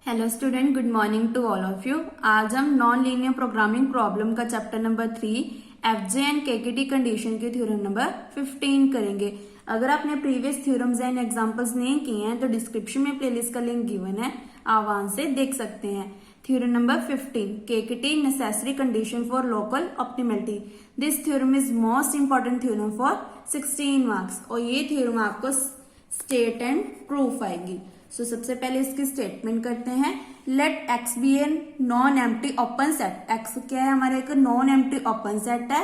Hello student, good morning to all of you. आज हम non linear programming problem का chapter number 3 FJ and KKT condition के theorem number 15 करेंगे। अगर आपने प्रीवियस थ्योरम्स एंड एग्जांपल्स नहीं किए हैं तो डिस्क्रिप्शन में प्लेलिस्ट का लिंक गिवन है, आप वहां से देख सकते हैं। Theorem number 15, KKT necessary condition for local optimality. This theorem is most important theorem for 16 marks और ये थ्योरम आपको स्टेट एंड प्रूफ आएगी। सो सबसे पहले इसकी स्टेटमेंट करते हैं। Let X be an non empty open set. X क्या है, हमारा एक नॉन एम्प्टी ओपन सेट है।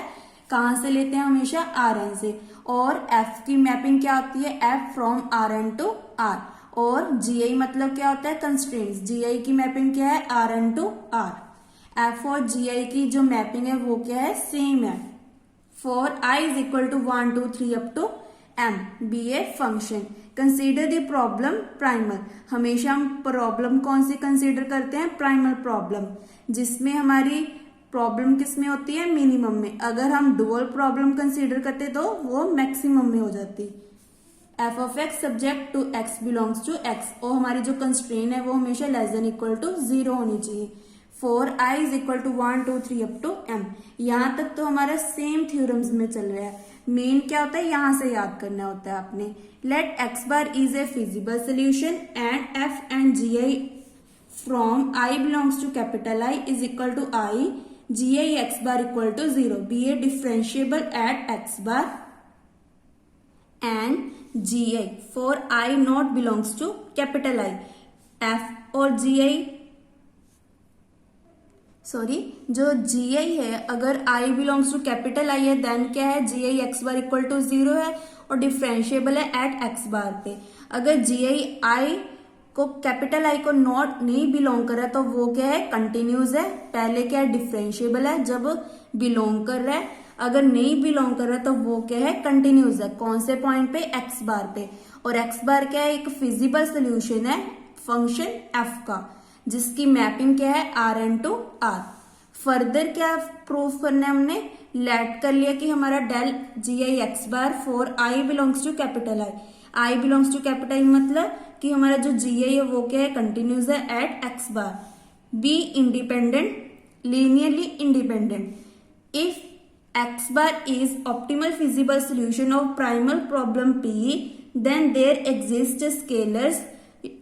कहां से लेते हैं, हमेशा आर एन से। और एफ की मैपिंग क्या होती है, F from R N to R. और जी आई मतलब क्या होता है, कंस्ट्रेंट्स। जी आई की मैपिंग क्या है, R N to R. F और जी आई की जो मैपिंग है वो क्या है, सेम है। For I is equal to 1 2 3 up to M be a function. Consider the problem primal. हमेशा हम प्रॉब्लम कौन सी कंसीडर करते हैं, प्राइमल प्रॉब्लम, जिसमें हमारी प्रॉब्लम किस में होती है, मिनिमम में। अगर हम डुअल प्रॉब्लम कंसीडर करते तो वो मैक्सिमम में हो जाती। F of X subject to X belongs to X. और हमारी जो कंस्ट्रेन है वो हमेशा लेस देन इक्वल टू 0 होनी चाहिए। For I is equal to 1 2 3 up to M. यहां तक तो हमारा सेम थ्योरम्स में चल रहा है। मेन क्या होता है, यहां से याद करना होता है आपने। Let X bar is a feasible solution and F and G I from I belongs to capital I is equal to I ji I x bar equal to 0 be a differentiable at X bar and G I for I not belongs to capital I. F और G I जो G I है, अगर I belongs to capital I है then क्या है, G I x bar equal to 0 है और differentiable है एट एक्स बार पे। अगर जी आई को कैपिटल आई को नॉट नहीं बिलोंग कर रहा है तो वो क्या है, कंटिन्यूस है। पहले क्या है, डिफरेंशिएबल है जब बिलोंग कर रहा है। अगर नहीं बिलोंग कर रहा है तो वो क्या है, कंटिन्यूस है। कौन से पॉइंट पे, एक्स बार पे। और एक्स बार क्या है, एक फिजिबल सोल्यूशन है फंक्शन एफ का, जिसकी मैपिंग क्या है, R N to R. Further क्या प्रूफ करना है हमने, लेट कर लिया कि हमारा del ji I x bar for I belongs to capital I. I belongs to capital I मतलब कि हमारा जो जी आई है वो क्या है, कंटिन्यूस है at X bar. Be independent, linearly independent. If X bar is optimal feasible solution of primal problem P then there exist scalars.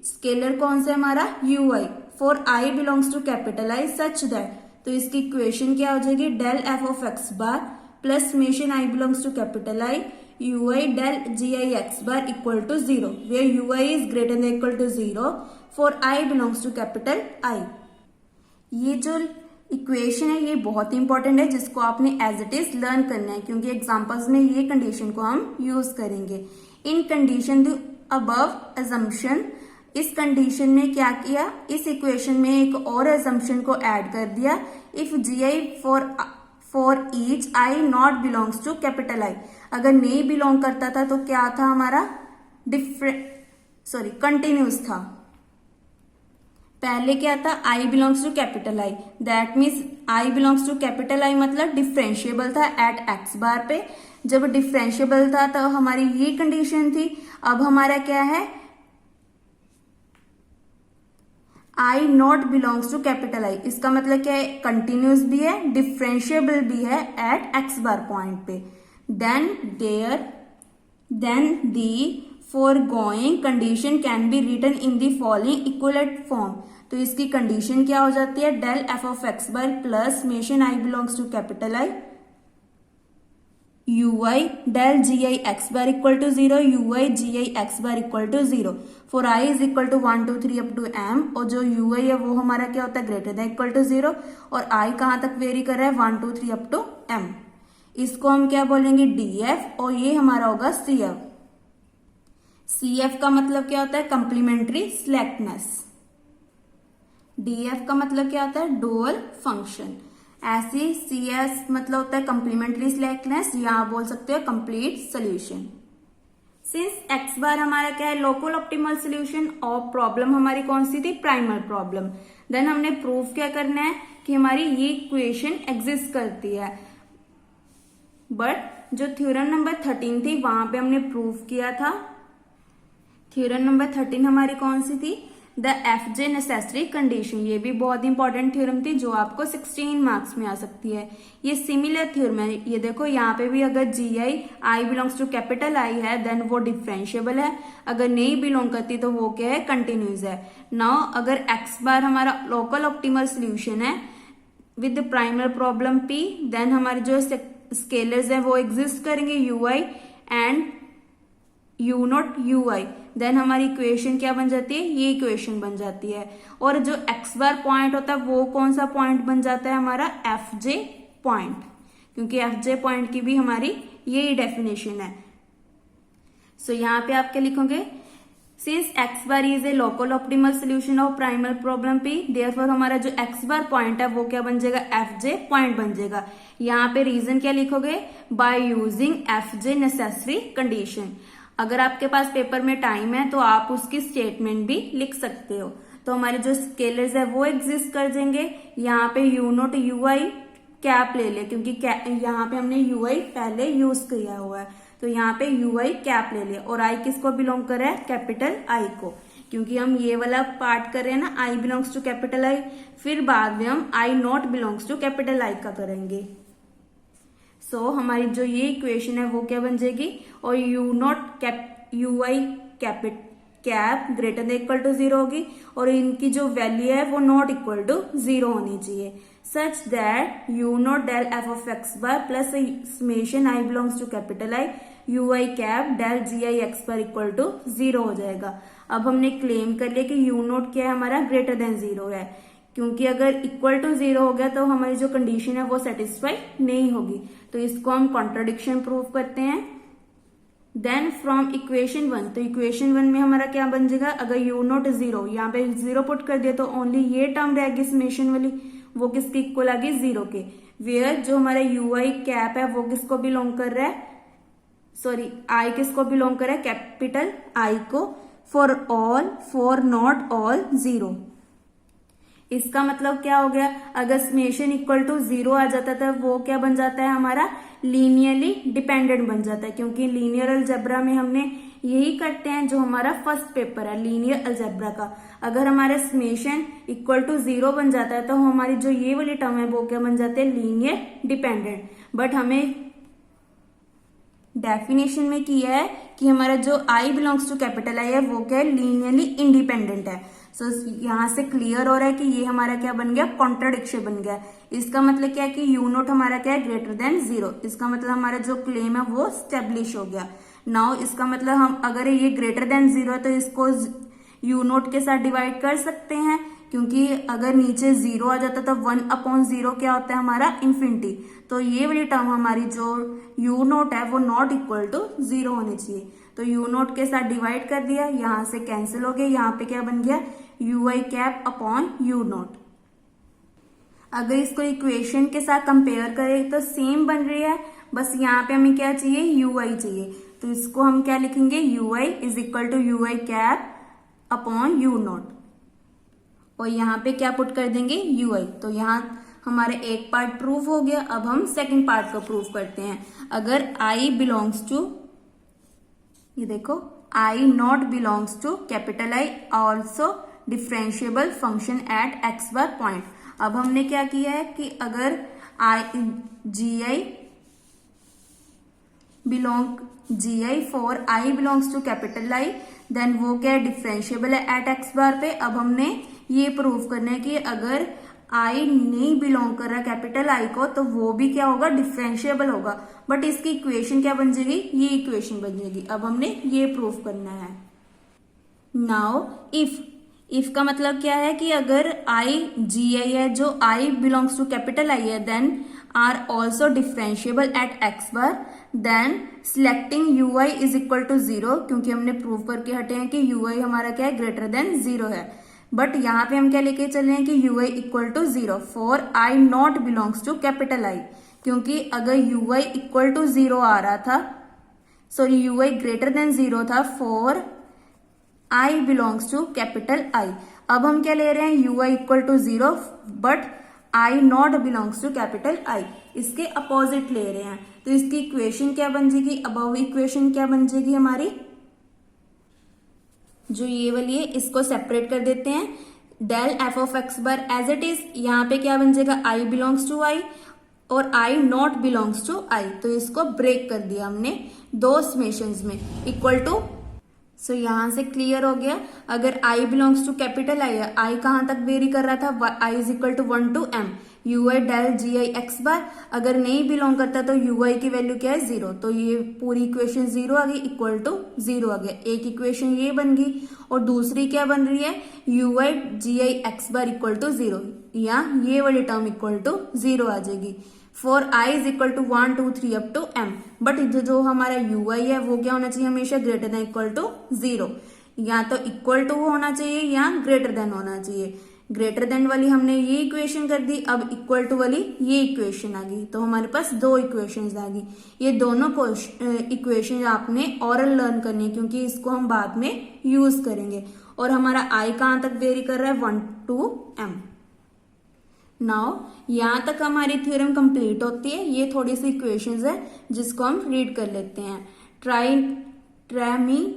Scalar कौन सा हमारा, U I for I belongs to capital I such that. तो इसकी equation क्या हो जाएगी, del F of X bar plus summation I belongs to capital I U I del ji I x bar equal to 0 where you I is greater than equal to 0 for I belongs to capital I. ये जो equation है ये बहुत important है, जिसको आपने as it is learn करना है, क्योंकि एग्जाम्पल्स में ये कंडीशन को हम यूज करेंगे। इन कंडीशन द अबव अजम्पशन, इस कंडीशन में क्या किया, इस इक्वेशन में एक और असम्पशन को ऐड कर दिया। If G I for each I not belongs to capital I. अगर नहीं बिलोंग करता था तो क्या था हमारा, कंटिन्यूस था। पहले क्या था, I belongs to capital I, that means I belongs to capital I मतलब डिफरेंशिएबल था एट एक्स बार पे। जब डिफरेंशिएबल था तो हमारी ये कंडीशन थी। अब हमारा क्या है, I not belongs to capital I, इसका मतलब क्या है, कंटिन्यूस भी है, डिफरेंशिएबल भी है एट एक्स बार पॉइंट पे। Then the foregoing condition can be written in the following equivalent form. तो इसकी कंडीशन क्या हो जाती है, del F of X bar plus summation I belongs to capital I U I del ji I x bar equal to 0 U I ji I x bar equal to 0 for I is equal to 1 2 3 up to M. और जो you आई है वो हमारा क्या होता है, greater than equal to 0 और आई कहां तक वेरी कर रहा है, 1 2 3 अप टू एम। इसको हम क्या बोलेंगे, डी एफ, और ये हमारा होगा सी एफ। सी एफ का मतलब क्या होता है, कंप्लीमेंट्री स्लैकनेस। डी एफ का मतलब क्या होता है, डुअल फंक्शन। ऐसी सी एस मतलब होता है कंप्लीमेंट्री स्लैकनेस, या आप बोल सकते हो complete solution. Since x bar हमारा क्या है, लोकल ऑप्टिमल सोल्यूशन, और प्रॉब्लम हमारी कौन सी थी, प्राइमल प्रॉब्लम। देन हमने प्रूफ क्या करना है कि हमारी ये इक्वेशन एग्जिस्ट करती है। बट जो थ्योरम नंबर 13 थी वहां पे हमने प्रूफ किया था। थ्योरम नंबर 13 हमारी कौन सी थी, the F J necessary condition. ये भी बहुत इंपॉर्टेंट थ्योरम थी जो आपको 16 मार्क्स में आ सकती है। ये सिमिलर थ्योरम है। ये देखो यहाँ पे भी अगर G I belongs to capital I है देन वो डिफरेंशिएबल है, अगर नहीं बिलोंग करती तो वो क्या है, कंटिन्यूस है। नाउ अगर एक्स बार हमारा लोकल ऑप्टिमल सोल्यूशन है with primal problem P, then हमारे जो स्केलर्स है वो एग्जिस्ट करेंगे U I and U not U I, then हमारी इक्वेशन क्या बन जाती है, ये इक्वेशन बन जाती है। और जो एक्स बार पॉइंट होता है वो कौन सा पॉइंट बन जाता है, हमारा एफ जे पॉइंट, क्योंकि एफ जे पॉइंट की भी हमारी यही डेफिनेशन है। सो यहाँ पे आप क्या लिखोगे, since x bar is A local optimal solution of primal problem P, therefore हमारा जो एक्स बार पॉइंट है वो क्या बन जाएगा, एफ जे पॉइंट बन जाएगा। यहाँ पे रीजन क्या लिखोगे, by using F J necessary condition. अगर आपके पास पेपर में टाइम है तो आप उसकी स्टेटमेंट भी लिख सकते हो। तो हमारे जो स्केलर्स है वो एग्जिस्ट कर देंगे। यहाँ पे you not U I cap ले ले, क्योंकि यहाँ पे हमने यू आई पहले यूज किया हुआ है, तो यहाँ पे यू आई कैप ले लिया। और आई किसको बिलोंग कर रहा है, कैपिटल आई को, क्योंकि हम ये वाला पार्ट कर रहे हैं ना, I belongs to capital I, फिर बाद में हम I not belongs to capital I का करेंगे। सो हमारी जो ये इक्वेशन है वो क्या बन जाएगी, और U not cap U I cap greater than equal to 0 होगी, और इनकी जो वैल्यू है वो नॉट इक्वल टू 0 होनी चाहिए, such that U not del F of X bar plus summation I belongs to capital I U I cap del ji I x bar equal to 0 हो जाएगा। अब हमने क्लेम कर लिया कि यू नॉट क्या है हमारा, ग्रेटर देन 0 है, क्योंकि अगर इक्वल टू 0 हो गया तो हमारी जो कंडीशन है वो सेटिस्फाई नहीं होगी। तो इसको हम कॉन्ट्राडिक्शन प्रूव करते हैं। देन फ्रॉम इक्वेशन 1, तो इक्वेशन 1 में हमारा क्या बन जाएगा, अगर यू नॉट 0, यहाँ पे 0 पुट कर दिया तो ओनली ये टर्म रहेगी समेशन वाली, वो किसके इक्वल आ गई, 0 के। वेयर जो हमारा यू आई कैप है वो किसको बिलोंग कर रहा है, सॉरी आई किसको बिलोंग कर रहा है, कैपिटल आई को, फॉर नॉट ऑल 0। इसका मतलब क्या हो गया, अगर समेशन इक्वल टू 0 आ जाता था वो क्या बन जाता है हमारा, लीनियरली डिपेंडेंट बन जाता है, क्योंकि लीनियर अलजेब्रा में हमने यही करते हैं जो हमारा फर्स्ट पेपर है लीनियर अलजेब्रा का। अगर हमारा समेशन इक्वल टू 0 बन जाता है तो हमारी जो ये वाली टर्म है वो क्या बन जाते हैं, लीनियर डिपेंडेंट। बट हमें डेफिनेशन में किया है कि हमारा जो I belongs to capital I है वो क्या है, लीनियरली इंडिपेंडेंट है। सो यहाँ से क्लियर हो रहा है कि ये हमारा क्या बन गया, कॉन्ट्राडिक्शन बन गया। इसका मतलब क्या है कि यू नोट हमारा क्या है, ग्रेटर देन 0। इसका मतलब हमारा जो क्लेम है वो स्टेब्लिश हो गया। नाउ इसका मतलब हम अगर ये ग्रेटर देन 0 है तो इसको यू नोट के साथ डिवाइड कर सकते हैं, क्योंकि अगर नीचे 0 आ जाता तो 1/0 क्या होता है हमारा, इन्फिनिटी। तो ये वाली टर्म हमारी जो यू नोट है वो नॉट इक्वल टू 0 होनी चाहिए। तो यू नोट के साथ डिवाइड कर दिया, यहां से कैंसिल हो गया, यहाँ पे क्या बन गया, you I cap upon U note. अगर इसको इक्वेशन के साथ कंपेयर करें तो सेम बन रही है, बस यहाँ पे हमें क्या चाहिए, यू आई चाहिए। तो इसको हम क्या लिखेंगे, U I is equal to U I cap upon U not, और यहाँ पे क्या पुट कर देंगे, यू आई। तो यहाँ हमारे एक पार्ट प्रूव हो गया। अब हम सेकंड पार्ट को प्रूव करते हैं। अगर आई बिलोंग्स टू, ये देखो, I not belongs to capital I also differentiable function at X bar point. अब हमने क्या किया है कि अगर G I for I belongs to capital I, then वो क्या है, डिफरेंशिएबल है एट एक्स बार पे। अब हमने ये प्रूव करना है कि अगर आई नहीं बिलोंग कर रहा कैपिटल आई को तो वो भी क्या होगा, डिफरेंशिएबल होगा। बट इसकी इक्वेशन क्या बन जाएगी, ये इक्वेशन बन जाएगी। अब हमने ये प्रूव करना है। नाउ इफ का मतलब क्या है कि अगर आई जी आई है, जो I belongs to capital I है, then are also differentiable at X bar, then selecting U I is equal to 0, क्योंकि हमने प्रूव करके हटे हैं कि यू आई हमारा क्या है, ग्रेटर देन 0 है। बट यहाँ पे हम क्या लेके चले हैं कि U I equal to 0 for I not belongs to capital I, क्योंकि अगर यू आई इक्वल टू 0 आ रहा था, sorry U I greater than 0 था for I belongs to capital I. अब हम क्या ले रहे हैं, U I equal to 0 but I not belongs to capital I, इसके अपोजिट ले रहे हैं। तो इसकी इक्वेशन क्या बन जाएगी, अबव इक्वेशन क्या बन जाएगी हमारी, जो ये वाली है इसको सेपरेट कर देते हैं। Del F of X bar as it is, यहाँ पे क्या बन जाएगा, आई बिलोंग्स टू आई और आई नॉट बिलोंग्स टू आई, तो इसको ब्रेक कर दिया हमने दो समेशंस में इक्वल टू। सो यहां से क्लियर हो गया, अगर I belongs to capital I है, आई कहां तक वेरी कर रहा था, I is equal to 1 to m U I del ji I x bar. अगर नहीं बिलोंग करता तो यू आई की वैल्यू क्या है, 0, तो ये पूरी इक्वेशन 0 आ गई, इक्वल टू 0 आ गया। एक इक्वेशन ये बन गई और दूसरी क्या बन रही है, U I ji I x bar equal to 0, या ये वाली टर्म इक्वल टू 0 आ जाएगी। For I is equal to 1 2 3 up to m, but जो हमारा यू आई है वो क्या होना चाहिए, हमेशा ग्रेटर देन इक्वल टू 0, या तो इक्वल टू होना चाहिए या ग्रेटर देन होना चाहिए। ग्रेटर देन वाली हमने ये इक्वेशन कर दी, अब इक्वल टू वाली ये इक्वेशन आ गई, तो हमारे पास दो इक्वेशंस आ गई। ये दोनों इक्वेशन आपने ऑरल लर्न करनी है, क्योंकि इसको हम बाद में यूज करेंगे। और हमारा आई कहां तक वेरी कर रहा है, 1 to m। नाउ यहां तक हमारी थ्योरम कंप्लीट होती है। ये थोड़ी सी इक्वेशंस है जिसको हम रीड कर लेते हैं। ट्राइमिनोलॉजी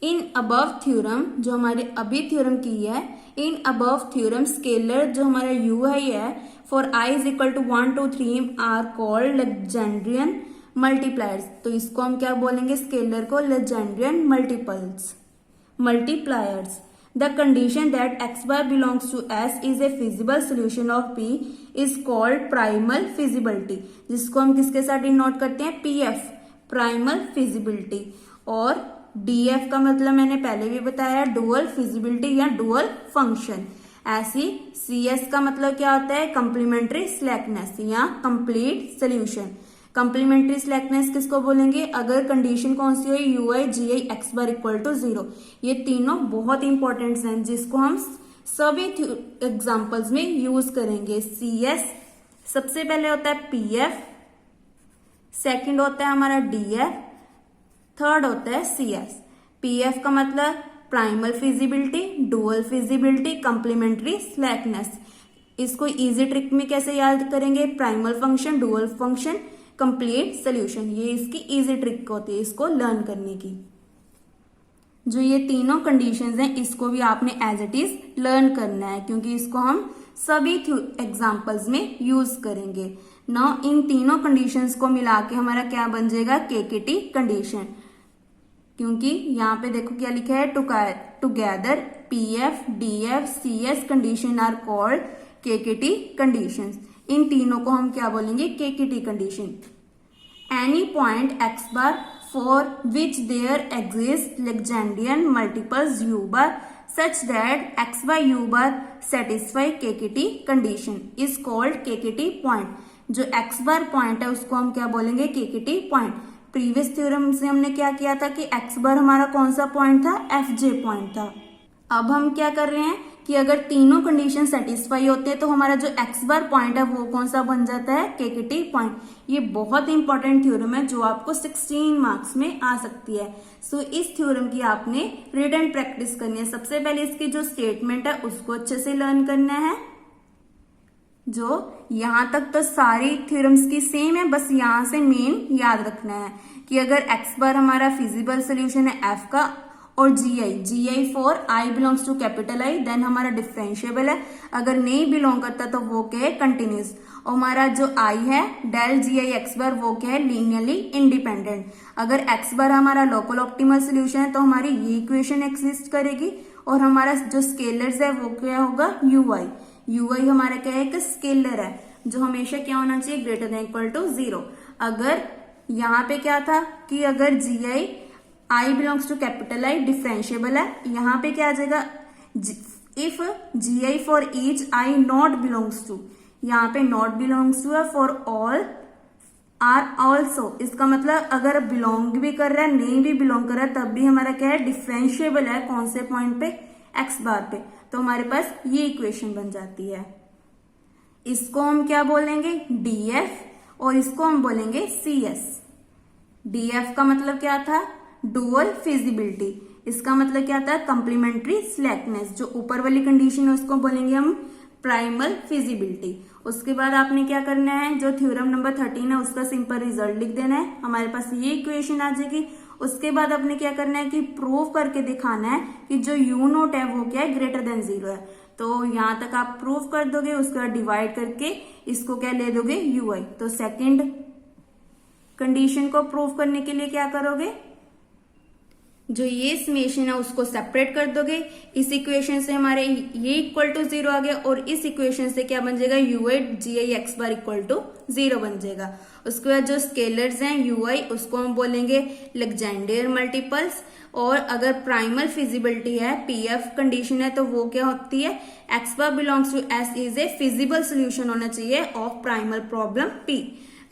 इन अबव थ्योरम, जो हमारे अभी थ्योरम की है, इन अबव थ्योरम स्केलर जो हमारा यू है for I is equal to 1 2 3 are called Legendrian multipliers. तो इसको हम क्या बोलेंगे, स्केलर को Legendrian multipliers. The condition that x bar belongs to S is a feasible solution of P is called primal feasibility, जिसको हम किसके साथ डिनोट करते हैं, PF, primal feasibility। और DF का मतलब मैंने पहले भी बताया, डुअल फिजिबिलिटी या डुअल फंक्शन। ऐसी CS का मतलब क्या होता है, कंप्लीमेंट्री स्लैकनेस या कंप्लीट सोल्यूशन। कंप्लीमेंट्री स्लैकनेस किसको बोलेंगे, अगर कंडीशन कौन सी हो, U I ji I x bar equal to 0। ये तीनों बहुत इंपॉर्टेंट हैं जिसको हम सभी एग्जांपल्स में यूज करेंगे। CS सबसे पहले होता है PF, सेकंड होता है हमारा DF, थर्ड होता है CS। PF का मतलब primal feasibility, dual feasibility, complementary slackness. इसको इजी ट्रिक में कैसे याद करेंगे, primal function, dual function, complete solution, ये इसकी इजी ट्रिक होती है इसको लर्न करने की। जो ये तीनों कंडीशंस हैं इसको भी आपने एज इट इज लर्न करना है, क्योंकि इसको हम सभी एग्जांपल्स में यूज करेंगे। नाउ इन तीनों कंडीशंस को मिला के हमारा क्या बन जाएगा, केकेटी कंडीशन। क्योंकि यहाँ पे देखो क्या लिखा है, together PF DF CS condition are called KKT conditions. इन तीनों को हम क्या बोलेंगे, KKT condition. Any point X bar for which there exist Legendrian multiples U bar such that X by U bar satisfy KKT condition is called KKT point. जो X bar point है उसको हम क्या बोलेंगे, केकेटी पॉइंट। प्रीवियस थ्योरम से हमने क्या किया था कि एक्स बार हमारा कौन सा पॉइंट था, FJ पॉइंट था। अब हम क्या कर रहे हैं कि अगर तीनों कंडीशन सेटिस्फाई होते हैं तो हमारा जो एक्स बार पॉइंट है वो कौन सा बन जाता है, केकेटी पॉइंट। ये बहुत इंपॉर्टेंट थ्योरम है जो आपको 16 मार्क्स में आ सकती है। सो इस थ्योरम की आपने रिटन प्रैक्टिस करनी है। सबसे पहले इसकी जो स्टेटमेंट है उसको अच्छे से लर्न करना है। जो यहां तक तो सारी थ्योरम्स की सेम है, बस यहां से मेन याद रखना है कि अगर एक्स बार हमारा फिजिबल सोल्यूशन है F का और GI for I belongs to capital I, then हमारा डिफरेंशिएबल है। अगर नहीं बिलोंग करता तो वो क्या है, कंटिन्यूस। और हमारा जो I है डेल GI एक्स बार वो क्या है, लीनियरली इंडिपेंडेंट। अगर एक्स बार हमारा लोकल ऑप्टिमल सोल्यूशन है तो हमारी ये इक्वेशन एग्जिस्ट करेगी। और हमारा जो स्केलर्स है वो क्या होगा, UI हमारा क्या है, एक स्केलर है जो हमेशा क्या होना चाहिए, ग्रेटर देन इक्वल टू 0। अगर यहाँ पे क्या था कि अगर I belongs to capital I differentiable है, यहाँ पे क्या आ जाएगा, if GI for each I not belongs to, यहाँ पे नॉट बिलोंग्स टू है, फॉर ऑल आर ऑल्सो। इसका मतलब अगर बिलोंग भी कर रहा है नहीं भी बिलोंग कर रहा है तब भी हमारा क्या है, डिफरेंशिएबल है। कौन से पॉइंट पे, एक्स बार पे। तो हमारे पास ये इक्वेशन बन जाती है। इसको हम क्या बोलेंगे, DF, और इसको हम बोलेंगे CS। DF का मतलब क्या था, डुअल फिजिबिलिटी। इसका मतलब क्या था, कंप्लीमेंट्री स्लैकनेस। जो ऊपर वाली कंडीशन है उसको बोलेंगे हम प्राइमल फिजिबिलिटी। उसके बाद आपने क्या करना है, जो थ्योरम नंबर 13 है उसका सिंपल रिजल्ट लिख देना है। हमारे पास ये इक्वेशन आ जाएगी उसके बाद अपने क्या करना है कि प्रूव करके दिखाना है कि जो यू नोट है वो क्या है, ग्रेटर देन 0 है। तो यहां तक आप प्रूव कर दोगे, उसके बाद डिवाइड करके इसको क्या ले दोगे, यू आई। तो सेकेंड कंडीशन को प्रूव करने के लिए क्या करोगे, जो ये समेशन है उसको सेपरेट कर दोगे। इस इक्वेशन से हमारे ये इक्वल टू 0 आ गया और इस इक्वेशन से क्या बन जाएगा, u I ji I x bar equal to 0 बन जाएगा। उसके बाद जो स्केलर्स हैं यू आई उसको हम बोलेंगे लेग्जेंडर मल्टीपल्स। और अगर प्राइमल फिजिबिलिटी है, पीएफ कंडीशन है, तो वो क्या होती है, X bar belongs to S is a feasible solution होना चाहिए ऑफ प्राइमल प्रॉब्लम पी।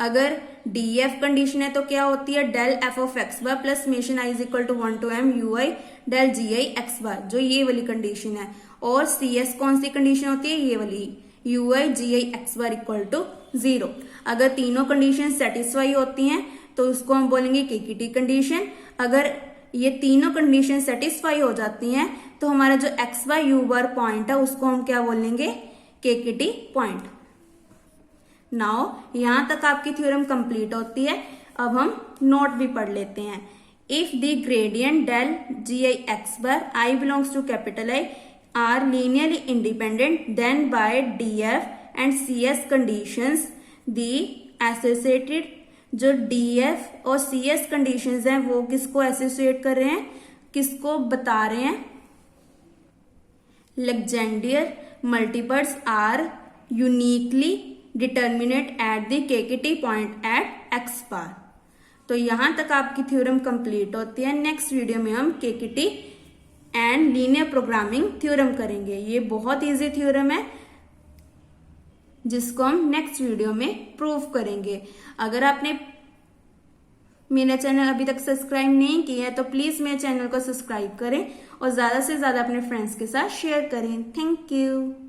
अगर डीएफ कंडीशन है तो क्या होती है, del F of X bar plus summation I is equal to 1 to m U I del ji I x bar, जो ये वाली कंडीशन है। और सी एस कौन सी कंडीशन होती है, ये वाली, u I ji I x bar equal to 0। अगर तीनों कंडीशन सेटिस्फाई होती हैं तो उसको हम बोलेंगे केकीटी कंडीशन। अगर ये तीनों कंडीशन सेटिस्फाई हो जाती हैं तो हमारा जो X bar you bar point है उसको हम क्या बोलेंगे, केकीटी पॉइंट। नाउ यहां तक आपकी थ्योरम कंप्लीट होती है। अब हम नोट भी पढ़ लेते हैं। If the gradient del ji I x bar i belongs to capital i are linearly independent then by D F and C S conditions the associated, जो डी एफ और सी एस कंडीशंस हैं वो किसको associate कर रहे हैं, किसको बता रहे हैं, Legendre multiples are uniquely determinate at the KKT point at X bar. तो यहां तक आपकी थ्योरम कंप्लीट होती है। नेक्स्ट वीडियो में हम केकेटी एंड लीनियर प्रोग्रामिंग थ्योरम करेंगे। ये बहुत इजी थ्योरम है जिसको हम नेक्स्ट वीडियो में प्रूव करेंगे। अगर आपने मेरा चैनल अभी तक सब्सक्राइब नहीं किया है तो प्लीज मेरे चैनल को सब्सक्राइब करें और ज्यादा से ज्यादा अपने फ्रेंड्स के साथ शेयर करें। Thank you.